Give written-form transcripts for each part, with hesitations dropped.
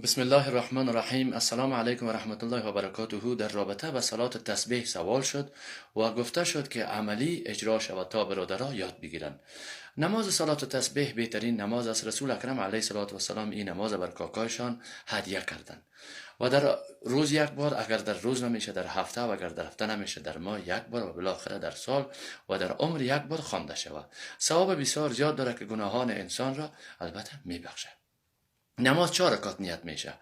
بسم الله الرحمن الرحیم. السلام علیکم و رحمت الله و برکاته. در رابطه به صلات تسبیح سوال شد و گفته شد که عملی اجرا شود تا برادرها یاد بگیرند. نماز صلات تسبیح بهترین نماز است. رسول اکرم علیه السلام این نماز بر کاکایشان هدیه کردند و در روز یک بار، اگر در روز نمیشه در هفته، و اگر در هفته نمیشه در ماه یک بار، و بالاخره در سال و در عمر یک بار خوانده شود. ثواب بسیار زیاد داره که گناهان انسان را البته میبخشه. نماز 4 رکعت نیت میشه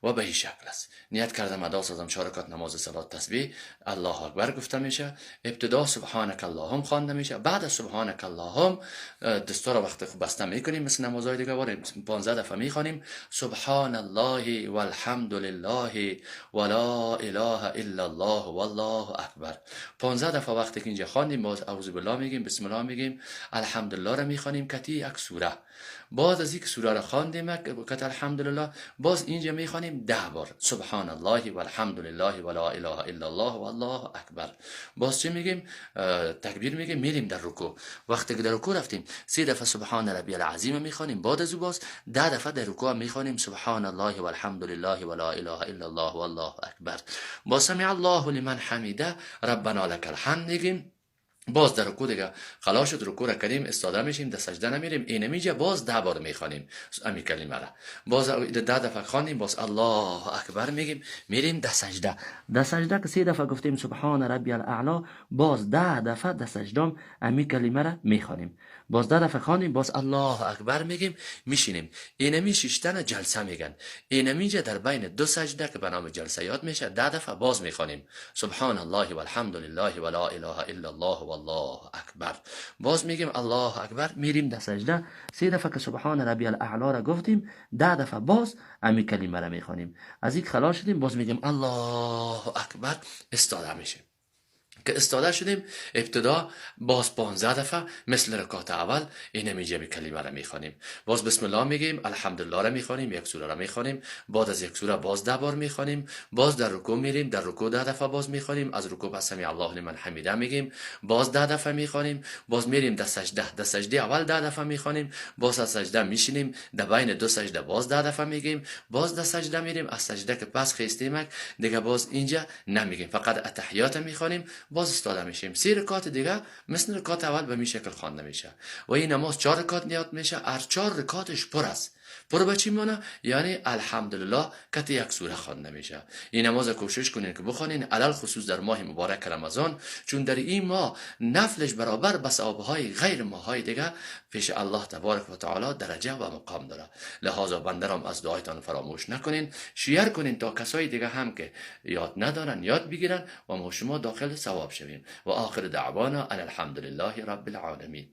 و به این شکل است. نیت کردم ادا سازم 4 رکعت نماز صلات تسبیح، الله اکبر گفته میشه. ابتدا سبحانك اللهم خوانده میشه. بعد از سبحانك اللهم دستا را وقتی بسته میکنیم مثل نمازهای دیگه، 15 دفعه میخوانیم سبحان الله والحمد لله ولا اله الا الله والله اکبر. 15 دفعه وقتی که اینجا خواندیم باز اعوذ بالله میگیم، بسم الله میگیم، الحمدلله را میخوانیم کتی یک سوره. باز از یک سوره را خواندیم که الحمدلله، باز اینجا میخوانیم 10 بار سبحان الله والحمد لله ولا اله الا الله والله اکبر. باز چی میگیم؟ تکبیر میگیم، میریم در رکوع. وقتی که در رکوع رفتیم 3 دفعه سبحان ربی العظیم میخوانیم. بعد از باز 10 دفعه در رکوع میخوانیم سبحان الله والحمد لله ولا اله الا الله والله اکبر. با سمع الله لمن حمیده ربنا لك الحمد میگیم. باز در رکوع دیگه خلاص شد، رکوع را کردیم استاده میشیم، در سجده نمیریم، این میجه باز 10 بار میخوانیم امی کلمه را. باز 10 دفعه خوانیم، باز الله اکبر میگیم، میریم در سجده. در سجده که 3 دفعه گفتیم سبحان ربی الاعلی، باز 10 دفعه در سجده امی کلمه را میخوانیم. باز 10 دفعه خوانیم، باز الله اکبر میگیم، میشینیم. اینمی ششتن جلسه میگن. اینمیجه در بین 2 سجده که به نام جلسه یاد میشه 10 دفعه باز میخوانیم سبحان الله والحمد لله ولا اله الا الله والله اکبر. باز میگیم الله اکبر، میریم در سجده. 3 دفعه که سبحان ربی الاعلی را گفتیم، 10 دفعه باز امی کلمه را میخوانیم. از این خلاص شدیم، باز میگیم الله اکبر، استاده میشیم. که استاده شدیم ابتدا باز 15 دفعه مثل رکعت اول این میجه کلمه را میخوانیم. باز بسم الله میگیم، الحمدلله را میخوانیم، یک سوره را میخوانیم. بعد از یک سوره باز 10 بار میخوانیم. باز در رکوع میریم، در رکوع 10 دفعه باز میخوانیم. از رکوع پس سمع الله لمن حمیده میگیم، باز 10 دفعه میخوانیم. باز میریم در سجده، در سجده اول 10 دفعه میخوانیم. باز از سجده میشینیم، در بین 2 سجده باز 10 دفعه میگیم. باز در سجده میریم، از سجده که پس خیستیم دیگه باز اینجا نمیگیم، فقط اتحیات میخوانیم. باز استاده میشیم. 3 رکعت دیگه مثل رکعت اول به می شکل خوانده میشه و این نماز 4 رکعت نیت میشه. هر 4 رکعتش پر است. پر به چی مانه؟ یعنی الحمدلله کت یک سوره خوانده میشه. این نماز کوشش کنین که بخونین، علل خصوص در ماه مبارک رمضان، چون در این ماه نفلش برابر به ثوابهای غیر ماهای دیگه پیش الله تبارک و تعالی درجه و مقام داره. لحاظا بندرم از دعایتان فراموش نکنین، شیر کنین تا کسای دیگه هم که یاد ندارن یاد بگیرن و ما شما داخل ثواب شوین. و آخر دعوانا ان الحمدلله رب العالمین.